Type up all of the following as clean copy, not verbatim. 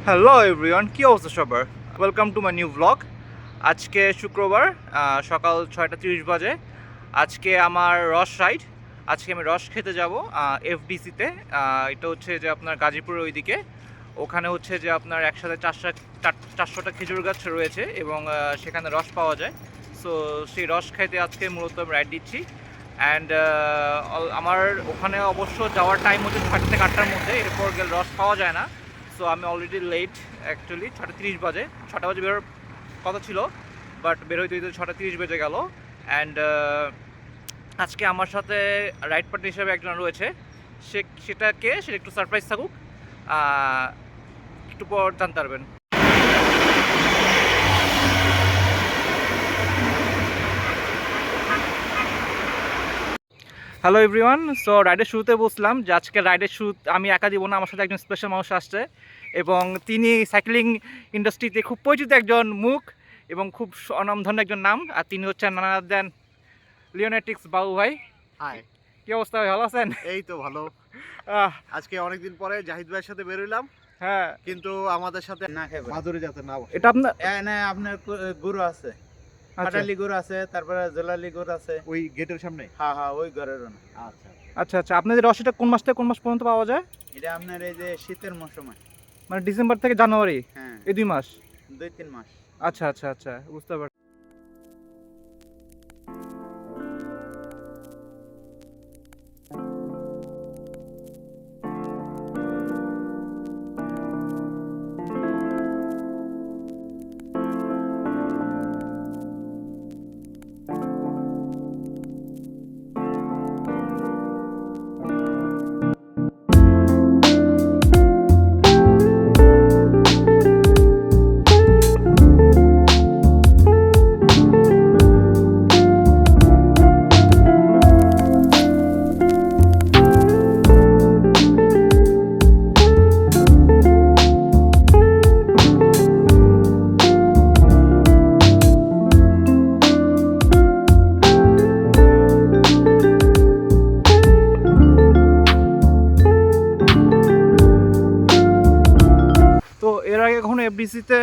Hello everyone, কী অবস্থা সবার? Welcome to my new blog. আজকে শুক্রবার, সকাল 6:30 বাজে। আজকে আমার রস রাইড। আজকে আমি রস খেতে যাব এফডিসিতে। এটা হচ্ছে যে আপনার গাজীপুরের ওইদিকে। ওখানে হচ্ছে যে আপনার একসাথে 400টা খেজুর গাছ রয়েছে এবং সেখানে রস পাওয়া যায়। সো সেই রস খাইতে আজকে মূলত আমি রাইড দিচ্ছি। অ্যান্ড আমার ওখানে অবশ্য যাওয়ার টাইম হচ্ছে 6টা থেকে 8টার মধ্যে, এরপর গেলে রস পাওয়া যায় না। সো আমি অলরেডি লেট, অ্যাকচুয়ালি 6:30 বাজে। 6টা বাজে বেরোর কথা ছিল, বাট বের হইতে হইতে 6:30 বেজে গেল। অ্যান্ড আজকে আমার সাথে রাইড পার্টনার হিসেবে একজন রয়েছে। সেটা একটু সারপ্রাইজ থাকুক, একটু পর জানতে পারবেন। হ্যালো এভরিওয়ান, সো রাইডের শুরুতে বলছিলাম যে আজকে রাইডের শুরু আমি একা দিব না, আমার সাথে একজন স্পেশাল মানুষ আসছে এবং তিনি সাইক্লিং ইন্ডাস্ট্রিতে খুব পরিচিত একজন মুখ এবং খুব অনামধন্য একজন নাম। আর তিনি হচ্ছেন নানাদান লিওনেটিক্স বাবু ভাই। হাই, কি অবস্থা ভাই, ভালো আছেন? এই তো ভালো। আজকে অনেকদিন পরে জাহিদ ভাইয়ের সাথে বেরোইলাম, হ্যাঁ, কিন্তু আমাদের সাথে না খেয়ে মাধুরী যাতে না বসে। এটা আপনার? না আপনার গরু আছে, আচ্ছা পাটালি গরু আছে, তারপরে জলালি গরু আছে। ওই গেটের সামনে। হ্যাঁ হ্যাঁ, ওই ঘরের না। আচ্ছা, আচ্ছা আচ্ছা, আপনাদের রসটা কোন মাস থেকে কোন মাস পর্যন্ত পাওয়া যায়? এটা আপনার এই যে শীতের মৌসুমে। মানে ডিসেম্বর থেকে জানুয়ারি, হ্যাঁ, এই 2 মাস? 2-3 মাস। আচ্ছা আচ্ছা আচ্ছা, বুঝতে পারছি। তো এর আগে কখনো এফডিসিতে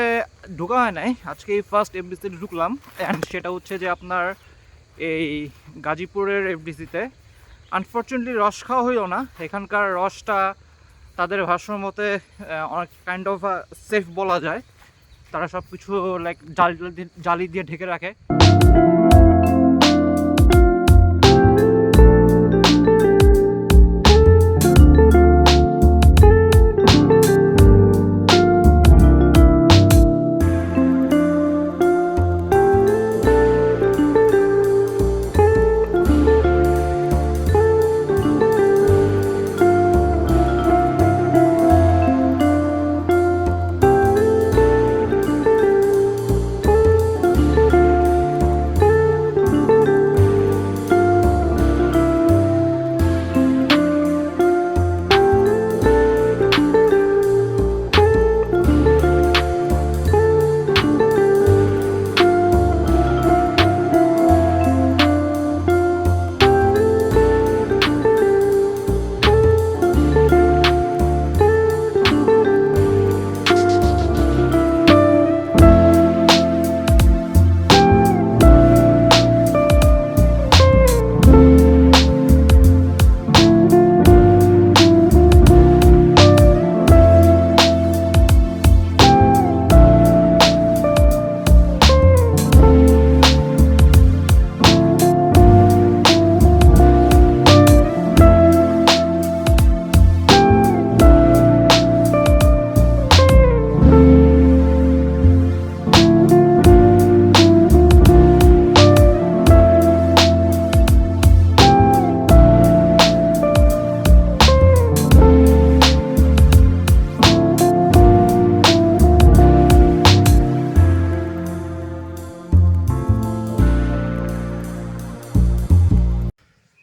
ঢোকা হয় নাই, আজকে এই ফার্স্ট এফডিসিতে ঢুকলাম। অ্যান্ড সেটা হচ্ছে যে আপনার এই গাজীপুরের এফডিসিতে। আনফর্চুনেটলি রস খাওয়া হইল না। এখানকার রসটা তাদের ভাষ্য মতে অনেক কাইন্ড অফ সেফ বলা যায়। তারা সব কিছু লাইক জালি দিয়ে ঢেকে রাখে।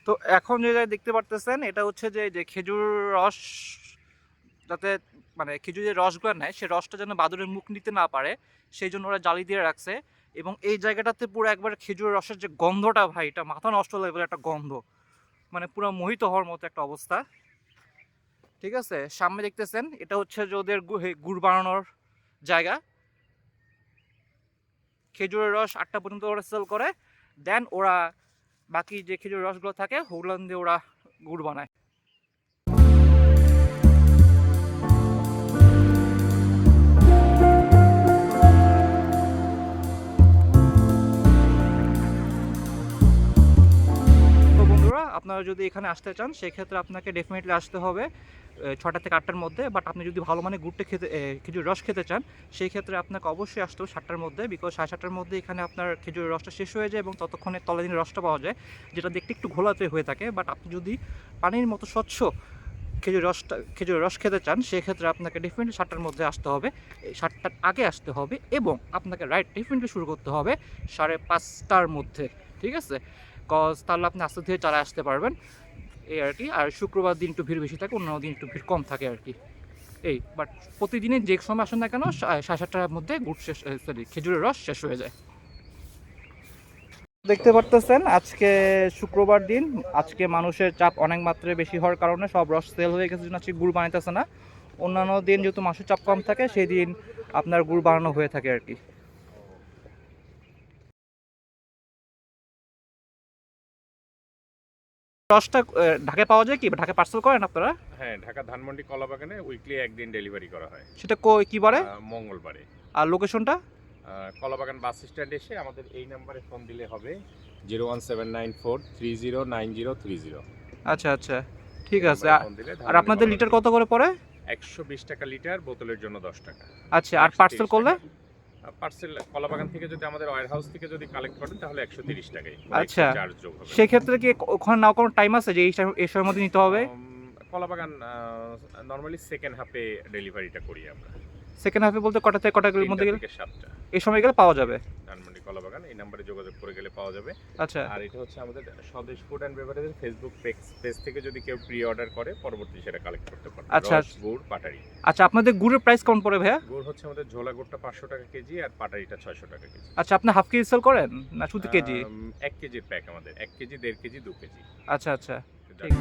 তো এখন যে দেখতে পারতেছেন এটা হচ্ছে যে খেজুর রস, যাতে মানে খেজুর যে রসগুলো নেয় সে রসটা যেন বাদুড়ের মুখ নিতে না পারে, সেই জন্য ওরা জালি দিয়ে রাখছে। এবং এই জায়গাটাতে পুরো একবার খেজুর রসের যে গন্ধটা ভাই, এটা মাথা নষ্ট লেভেলের একটা গন্ধ, মানে পুরো মোহিত হওয়ার মতো একটা অবস্থা। ঠিক আছে, সামনে দেখতেছেন এটা হচ্ছে যে ওদের গুড় বানানোর জায়গা। খেজুরের রস 8টা পর্যন্ত ওরা সেল করে, দেন ওরা বাকি যে খেজুরের রসগুলো থাকে ওগুলো দিয়ে ওরা গুড় বানায়। তো বন্ধুরা, আপনারা যদি এখানে আসতে চান সেক্ষেত্রে আপনাকে ডেফিনেটলি আসতে হবে 6টা থেকে 8টার মধ্যে। বাট আপনি যদি ভালো মানে গুড়টা খেতে খেজুর রস খেতে চান সেই ক্ষেত্রে আপনাকে অবশ্যই আসতে হবে 7টার মধ্যে, বিকজ 7:30টার মধ্যে এখানে আপনার খেজুরের রসটা শেষ হয়ে যায় এবং ততক্ষণে তলাদিনের রসটা পাওয়া যায়, যেটা দেখতে একটু ঘোলাতে হয়ে থাকে। বাট আপনি যদি পানির মতো স্বচ্ছ খেজুরের রস খেতে চান সেক্ষেত্রে আপনাকে ডেফিনেটলি 7টার মধ্যে আসতে হবে, 7টার আগে আসতে হবে এবং আপনাকে রাইড ডেফিনেটলি শুরু করতে হবে 5:30টার মধ্যে। ঠিক আছে, কজ তাহলে আপনি আস্তে ধীরে চালায় আসতে পারবেন এই আর কি। আর শুক্রবার দিন একটু ভিড় বেশি থাকে, অন্যান্য দিন একটু ভিড় কম থাকে আর কি। এই বাট প্রতিদিনই যে সময় আসেন না কেন 7:30টার মধ্যে গুড় শেষ, সরি খেজুরের রস শেষ হয়ে যায়। দেখতে পারতেছেন আজকে শুক্রবার দিন, আজকে মানুষের চাপ অনেক মাত্রায় বেশি হওয়ার কারণে সব রস সেল হয়ে গেছে, জন্য আজকে গুড় বানাইতেছে না। অন্যান্য দিন যেহেতু মানুষের চাপ কম থাকে সেই দিন আপনার গুড় বানানো হয়ে থাকে আর কি। রসটা ঢাকায় পাওয়া যায় কি, ঢাকায় পার্সেল করেন আপনারা? হ্যাঁ, ঢাকা ধানমন্ডি কলাবাগানে উইকলি একদিন ডেলিভারি করা হয়, সেটা কি বারে? মঙ্গলবারে। আর লোকেশনটা? কলাবাগান বাস স্ট্যান্ড এসে আমাদের এই নাম্বারে ফোন দিলে হবে, 01794309030। আচ্ছা আচ্ছা, ঠিক আছে। ফোন দিলে আর আপনাদের লিটার কত করে পড়ে? 120 টাকা লিটার, বোতলের জন্য 10 টাকা। আচ্ছা, আর পার্সেল করলে? পার্সেল কলাবাগান থেকে যদি আমাদের ওয়্যার হাউস থেকে যদি কালেক্ট করেন তাহলে 130 টাকাই আচ্ছা, চার্জ যোগ হবে। সেক্ষেত্রে কি ওখানে নাও কোনো টাইম আছে যে এই সময়ের মধ্যে নিতে হবে? কলাবাগান নরমালি সেকেন্ড হাফে ডেলিভারিটা করি আমরা। সেকেন্ড হাফে বলতে কটা থেকে কটার মধ্যে গেলে? 7টা। এই সময় গেলে পাওয়া যাবে ধানমন্ডি কলাবাগান, এই নাম্বারে যোগাযোগ করে গেলে পাওয়া যাবে। আচ্ছা, আর এটা হচ্ছে আমাদের স্বদেশ ফুড অ্যান্ড বেভারেজের ফেসবুক পেজ থেকে যদি কেউ প্রি অর্ডার করে পরবর্তী সেটা কালেক্ট করতে পারবে। আচ্ছা, রস, গুড়, পাটারি। আচ্ছা, আপনাদের গুড়ের প্রাইস কেমন পড়ে ভাইয়া? গুড় হচ্ছে আমাদের ঝোলা গুড়টা 500 টাকা কেজি আর পাটারিটা 600 টাকা কেজি। আচ্ছা, আপনি হাফ কেজি সেল করেন না শুধু কেজি? 1 কেজির প্যাক আমাদের, 1 কেজি, 1.5 কেজি, 2 কেজি। আচ্ছা আচ্ছা, ঠিক।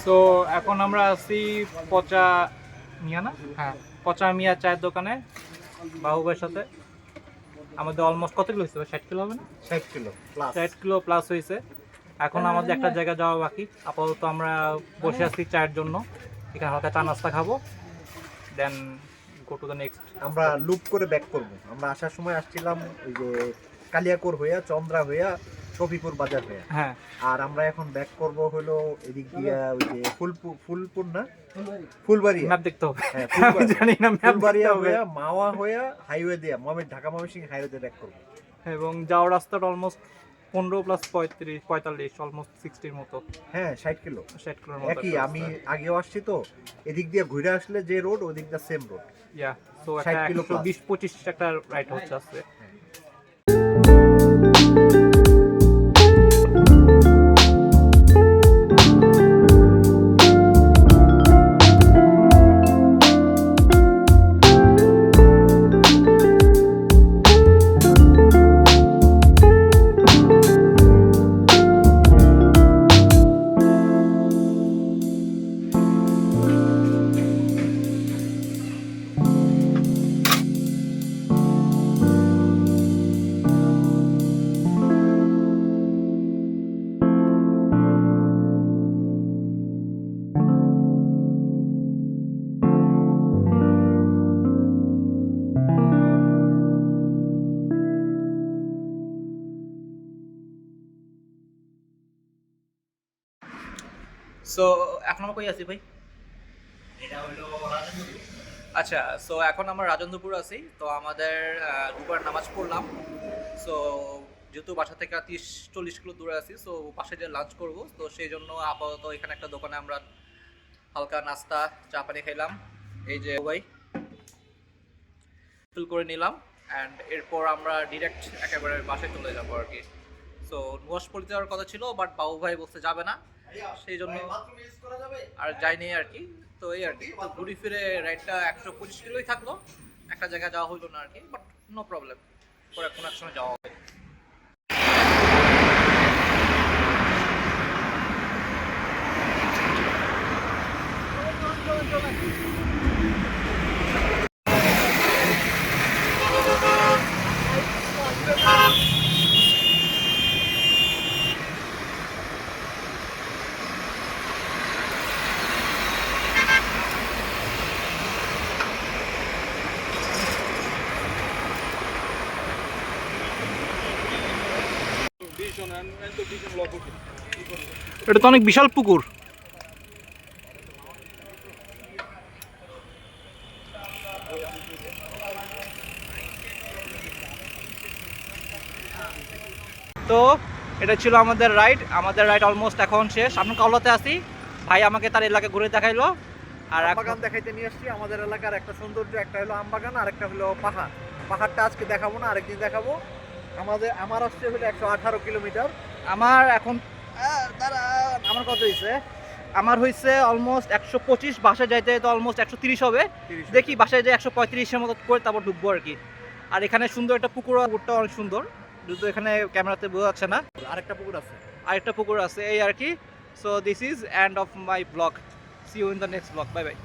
সো এখন আমরা আছি পচা মিয়া, না? হ্যাঁ, পচা মিয়া চায়ের দোকানে বাবুবের সাথে। আমাদের অলমোস্ট কত কিলো হয়েছে? 60 কিলো হবে না? 60 কিলো প্লাস। 60 কিলো প্লাস হয়েছে। এখন আমাদের একটা জায়গা যাওয়া বাকি। আপাতত আমরা বসে আছি চায়ের জন্য, এখানে হালকা চা নাস্তা খাবো, দেন গো টু দ্য নেক্সট। আমরা লুপ করে ব্যাক করব। আমরা আসার সময় আসছিলাম ওই যে কালিয়াকোর হইয়া, চন্দ্রা হইয়া, শফিপুর বাজার হইয়া। হ্যাঁ, আর আমরা এখন ব্যাক করব হলো এদিক দিয়া ওই যে ফুলপুর না, ফুলবাড়িয়া। ম্যাপ দেখতে হবে। হ্যাঁ, আমি জানি না, ম্যাপ দেখতে ফুলবাড়িয়া হবে। হইয়া, মাওয়া হইয়া, হাইওয়ে দিয়া ঢাকা ময়মনসিংহ হাইওয়ে দিয়ে ব্যাক করব। এবং যাওয়ার রাস্তাটা অলমোস্ট 15 প্লাস 45 অলমোস্ট 60-র মতো। হ্যাঁ, 60 কিলো 60 কিলোর মতো একই। একটা আমি রাস্তা। আগেও আসছি তো, এদিক দিয়ে ঘুরে আসলে যে রোড ওদিক দিয়ে সেম রোড। ইয়া, সো 60 একটা কিলো plus। 120-25 একটা রাইড হচ্ছে আসছে। সো এখন আমরা কই আছি ভাই? আচ্ছা, সো এখন আমরা রাজেন্দ্রপুর আছি। তো আমাদের দুবার নামাজ পড়লাম। সো যেহেতু বাসা থেকে 30-40 কিলো দূরে আছি, সো বাসায় যে লাঞ্চ করব, তো সেই জন্য আপাতত এখানে একটা দোকানে আমরা হালকা নাস্তা চা পানি খাইলাম। এই যে ভাই ফিল করে নিলাম, অ্যান্ড এরপর আমরা ডিরেক্ট একেবারে বাসায় চলে যাবো আর কি। সো নুয়াশপল্লিতে যাওয়ার কথা ছিল, বাট বাবু ভাই বলতে যাবে না, সেই জন্য আর যাইনি আর কি। তো এই আর কি, তো ঘুরে ফিরে রাইডটা 125 কিলোই থাকলো, একটা জায়গায় যাওয়া হইলো না আর কি, বাট নো প্রবলেম, পরে কোনো এক সময় যাওয়া হবে। এটা তো অনেক বিশাল পুকুর। তো এটা ছিল আমাদের রাইড অলমোস্ট এখন শেষ। আমরা কাউলাতে আছি, ভাই আমাকে তার এলাকা ঘুরে দেখাইলো। আর আমবাগান দেখাইতে নিয়ে আসছি। আমাদের এলাকার একটা সৌন্দর্য, একটা হলো আমবাগান আর একটা হলো পাহাড়। পাহাড়টা আজকে দেখাবো না, আরেকদিন দেখাবো। আমার আসছে হলো 118 কিলোমিটার। আমার এখন আমার কত হয়েছে? আমার হয়েছে অলমোস্ট 125, বাসায় যাইতে তো অলমোস্ট 130 হবে। দেখি বাসায় যে 135-এর মতো করে তারপর ঢুকবো আর কি। আর এখানে সুন্দর একটা পুকুরটা অনেক সুন্দর, যদিও এখানে ক্যামেরাতে বোঝা যাচ্ছে না। আরেকটা পুকুর আছে। আরেকটা পুকুর আছে, এই আর কি। So this is end of my blog. See you in the next blog. Bye by.